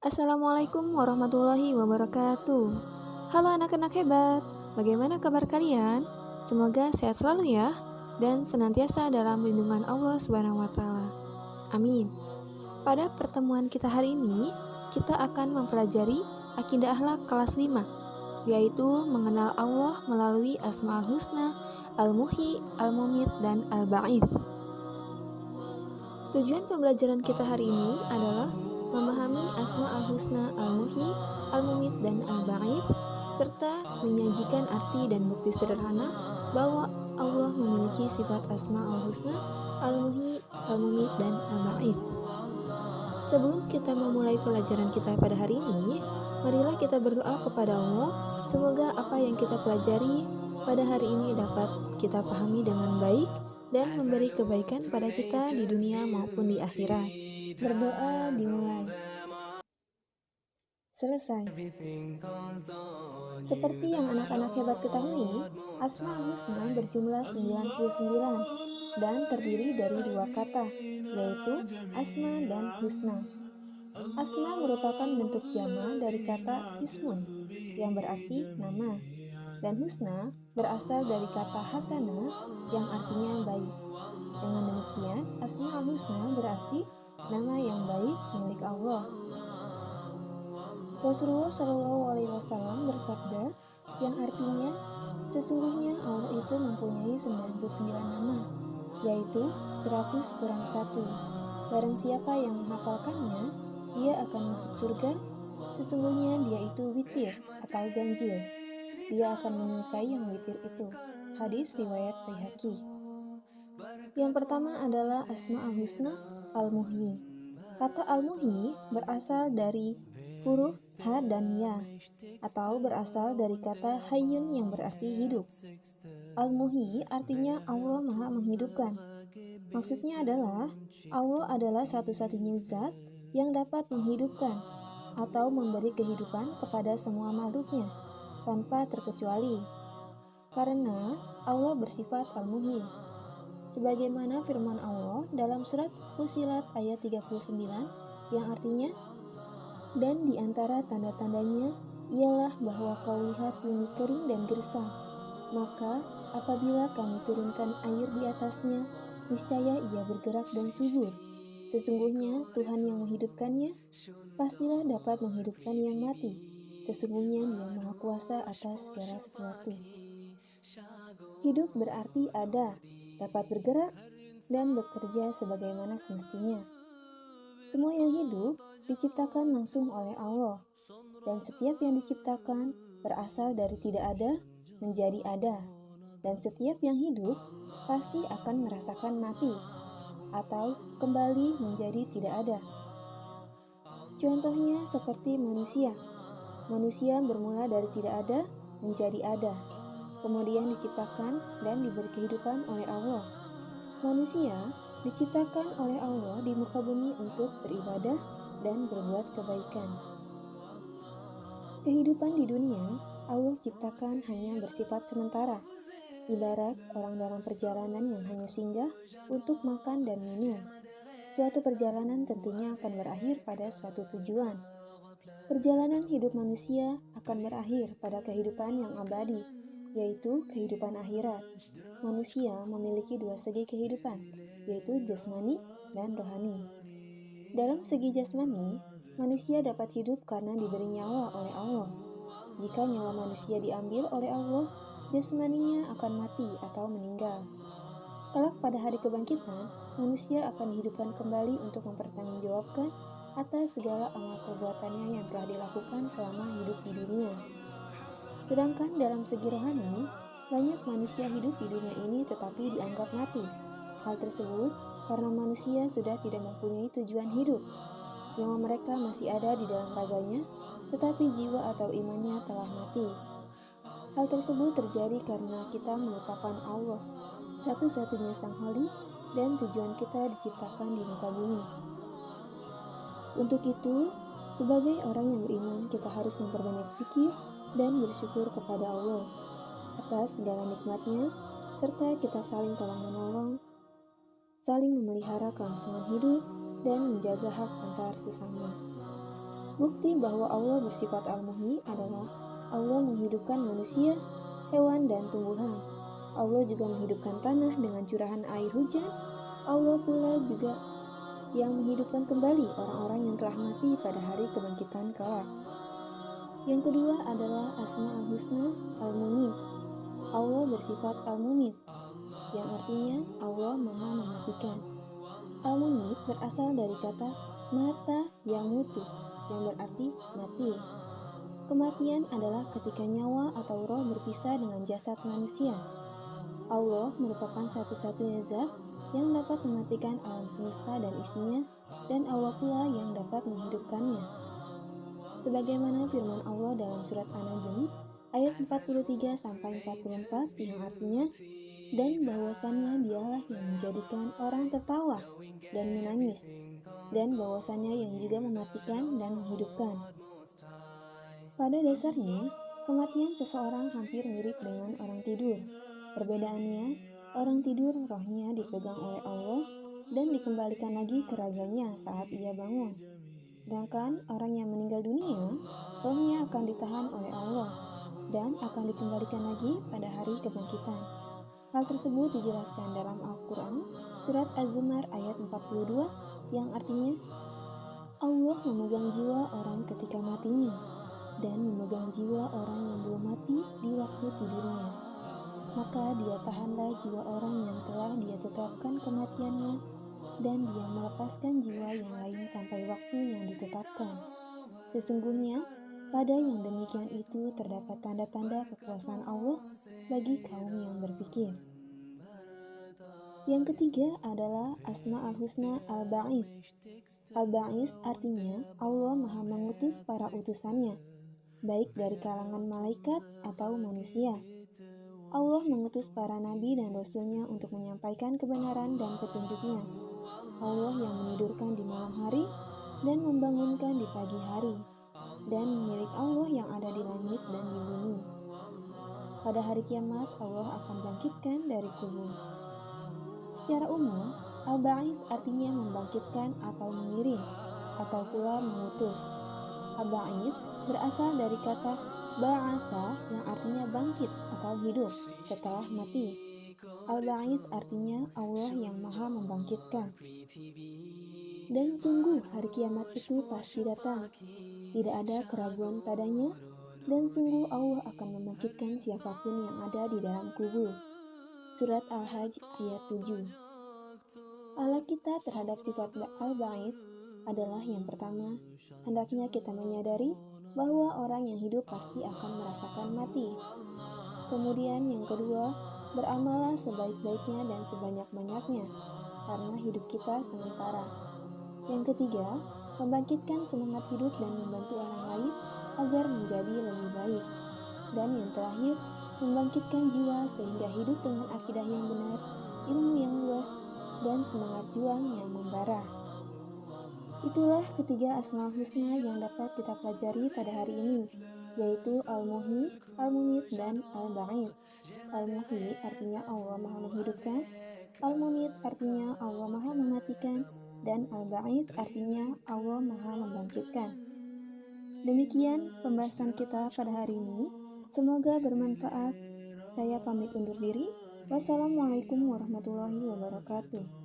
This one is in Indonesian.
Assalamualaikum warahmatullahi wabarakatuh. Halo anak-anak hebat, bagaimana kabar kalian? Semoga sehat selalu ya, dan senantiasa dalam lindungan Allah Subhanahu wa Ta'ala. Amin. Pada pertemuan kita hari ini, kita akan mempelajari akidah akhlak kelas 5, yaitu mengenal Allah melalui Asmaul Husna, Al-Muhyi, Al-Mumit, dan Al-Ba'its. Tujuan pembelajaran kita hari ini adalah memahami Asmaul Husna, Al-Muhyi, Al-Mumit, dan Al-Ba'its, serta menyajikan arti dan bukti sederhana bahwa Allah memiliki sifat Asmaul Husna, Al-Muhyi, Al-Mumit, dan Al-Ba'its. Sebelum kita memulai pelajaran kita pada hari ini, marilah kita berdoa kepada Allah, semoga apa yang kita pelajari pada hari ini dapat kita pahami dengan baik dan memberi kebaikan pada kita di dunia maupun di akhirat. Berdoa dimulai. Selesai. Seperti yang anak-anak hebat ketahui, Asmaul Husna berjumlah 99 dan terdiri dari dua kata, yaitu Asma dan Husna. Asma merupakan bentuk jama dari kata ismun, yang berarti nama, dan husna berasal dari kata hasana, yang artinya baik. Dengan demikian, Asmaul Husna berarti nama yang baik milik Allah. Rasulullah Shallallahu Alaihi Wasallam bersabda, yang artinya sesungguhnya Allah itu mempunyai 99 nama, yaitu 100 kurang 1. Barang siapa yang menghafalkannya, dia akan masuk surga. Sesungguhnya dia itu witir atau ganjil. Dia akan menyukai yang witir itu. Hadis riwayat Baihaqi. Yang pertama adalah Asmaul Husna Al-Muhyi. Kata Al-Muhyi berasal dari huruf H dan Ya, atau berasal dari kata Hayyun yang berarti hidup. Al-Muhyi artinya Allah Maha Menghidupkan. Maksudnya adalah Allah adalah satu-satunya zat yang dapat menghidupkan atau memberi kehidupan kepada semua makhluknya tanpa terkecuali. Karena Allah bersifat Al-Muhyi. Sebagaimana firman Allah dalam surat Fussilat ayat 39 yang artinya, dan di antara tanda-tandanya ialah bahwa kau lihat bumi kering dan gersang. Maka apabila kami turunkan air di atasnya, niscaya ia bergerak dan subur. Sesungguhnya Tuhan yang menghidupkannya, pastilah dapat menghidupkan yang mati. Sesungguhnya Dia Maha Kuasa atas segala sesuatu. Hidup berarti ada, dapat bergerak, dan bekerja sebagaimana semestinya. Semua yang hidup diciptakan langsung oleh Allah, dan setiap yang diciptakan berasal dari tidak ada menjadi ada, dan setiap yang hidup pasti akan merasakan mati atau kembali menjadi tidak ada. Contohnya seperti manusia. Manusia bermula dari tidak ada menjadi ada, kemudian diciptakan dan diberi kehidupan oleh Allah. Manusia diciptakan oleh Allah di muka bumi untuk beribadah dan berbuat kebaikan. Kehidupan di dunia Allah ciptakan hanya bersifat sementara, ibarat orang dalam perjalanan yang hanya singgah untuk makan dan minum. Suatu perjalanan tentunya akan berakhir pada suatu tujuan. Perjalanan hidup manusia akan berakhir pada kehidupan yang abadi, yaitu kehidupan akhirat. Manusia memiliki dua segi kehidupan, yaitu jasmani dan rohani. Dalam segi jasmani, manusia dapat hidup karena diberi nyawa oleh Allah. Jika nyawa manusia diambil oleh Allah, jasmaninya akan mati atau meninggal. Kelak pada hari kebangkitan, manusia akan dihidupkan kembali untuk mempertanggungjawabkan atas segala amal perbuatannya yang telah dilakukan selama hidup di dunia. Sedangkan dalam segi rohani, banyak manusia hidup di dunia ini tetapi dianggap mati. Hal tersebut karena manusia sudah tidak mempunyai tujuan hidup. Nyawa mereka masih ada di dalam raganya, tetapi jiwa atau imannya telah mati. Hal tersebut terjadi karena kita melupakan Allah, satu-satunya Sang Holi, dan tujuan kita diciptakan di muka bumi. Untuk itu, sebagai orang yang beriman, kita harus memperbanyak zikir dan bersyukur kepada Allah atas segala nikmatnya, serta kita saling tolong-menolong, saling memelihara kelangsungan hidup, dan menjaga hak antar sesama. Bukti bahwa Allah bersifat Al-Muhyi adalah Allah menghidupkan manusia, hewan, dan tumbuhan. Allah juga menghidupkan tanah dengan curahan air hujan. Allah pula juga yang menghidupkan kembali orang-orang yang telah mati pada hari kebangkitan kelak. Yang kedua adalah Asma'ul Husna Al-Mumit. Allah bersifat Al-Mumit, yang artinya Allah Maha Mematikan. Al-Mumit berasal dari kata mata yang mutu, yang berarti mati. Kematian adalah ketika nyawa atau roh berpisah dengan jasad manusia. Allah merupakan satu-satunya zat yang dapat mematikan alam semesta dan isinya, dan Allah pula yang dapat menghidupkannya. Sebagaimana firman Allah dalam surat An-Najm ayat 43-44 yang artinya, dan bahwasannya dialah yang menjadikan orang tertawa dan menangis, dan bahwasannya yang juga mematikan dan menghidupkan. Pada dasarnya, kematian seseorang hampir mirip dengan orang tidur. Perbedaannya, orang tidur rohnya dipegang oleh Allah dan dikembalikan lagi ke raganya saat ia bangun. Sedangkan orang yang meninggal dunia, rohnya akan ditahan oleh Allah dan akan dikembalikan lagi pada hari kebangkitan. Hal tersebut dijelaskan dalam Al-Quran, surat Az-Zumar ayat 42, yang artinya, Allah memegang jiwa orang ketika matinya, dan memegang jiwa orang yang belum mati di waktu tidurnya. Maka dia tahanlah jiwa orang yang telah dia tetapkan kematiannya, dan dia melepaskan jiwa yang lain sampai waktu yang ditetapkan. Sesungguhnya, pada yang demikian itu terdapat tanda-tanda kekuasaan Allah bagi kaum yang berpikir. Yang ketiga adalah Asma'ul Husna Al-Ba'is. Al-Ba'is artinya Allah Maha mengutus para utusannya, baik dari kalangan malaikat atau manusia. Allah mengutus para nabi dan rasulnya untuk menyampaikan kebenaran dan petunjuknya. Allah yang menidurkan di malam hari dan membangunkan di pagi hari, dan milik Allah yang ada di langit dan di bumi. Pada hari kiamat, Allah akan bangkitkan dari kubur. Secara umum, Al-Ba'is artinya membangkitkan atau mengirim, atau pula mengutus. Al-Ba'is berasal dari kata ba'atha yang artinya bangkit atau hidup setelah mati. Al-Ba'is artinya Allah yang Maha Membangkitkan. Dan sungguh hari kiamat itu pasti datang. Tidak ada keraguan padanya, dan sungguh Allah akan membangkitkan siapapun yang ada di dalam kubur. Surat Al-Hajj ayat 7. Alat kita terhadap sifat Al-Ba'is adalah yang pertama, hendaknya kita menyadari bahwa orang yang hidup pasti akan merasakan mati. Kemudian yang kedua, beramallah sebaik-baiknya dan sebanyak-banyaknya, karena hidup kita sementara. Yang ketiga, membangkitkan semangat hidup dan membantu orang lain agar menjadi lebih baik. Dan yang terakhir, membangkitkan jiwa sehingga hidup dengan akidah yang benar, ilmu yang luas, dan semangat juang yang membara. Itulah ketiga Asmaul Husna yang dapat kita pelajari pada hari ini, yaitu Al-Muhyi, Al-Mumit, dan Al-Ba'is. Al-Muhyi artinya Allah Maha Menghidupkan, Al-Mumit artinya Allah Maha Mematikan, dan Al-Ba'is artinya Allah Maha Membangkitkan. Demikian pembahasan kita pada hari ini. Semoga bermanfaat. Saya pamit undur diri. Wassalamualaikum warahmatullahi wabarakatuh.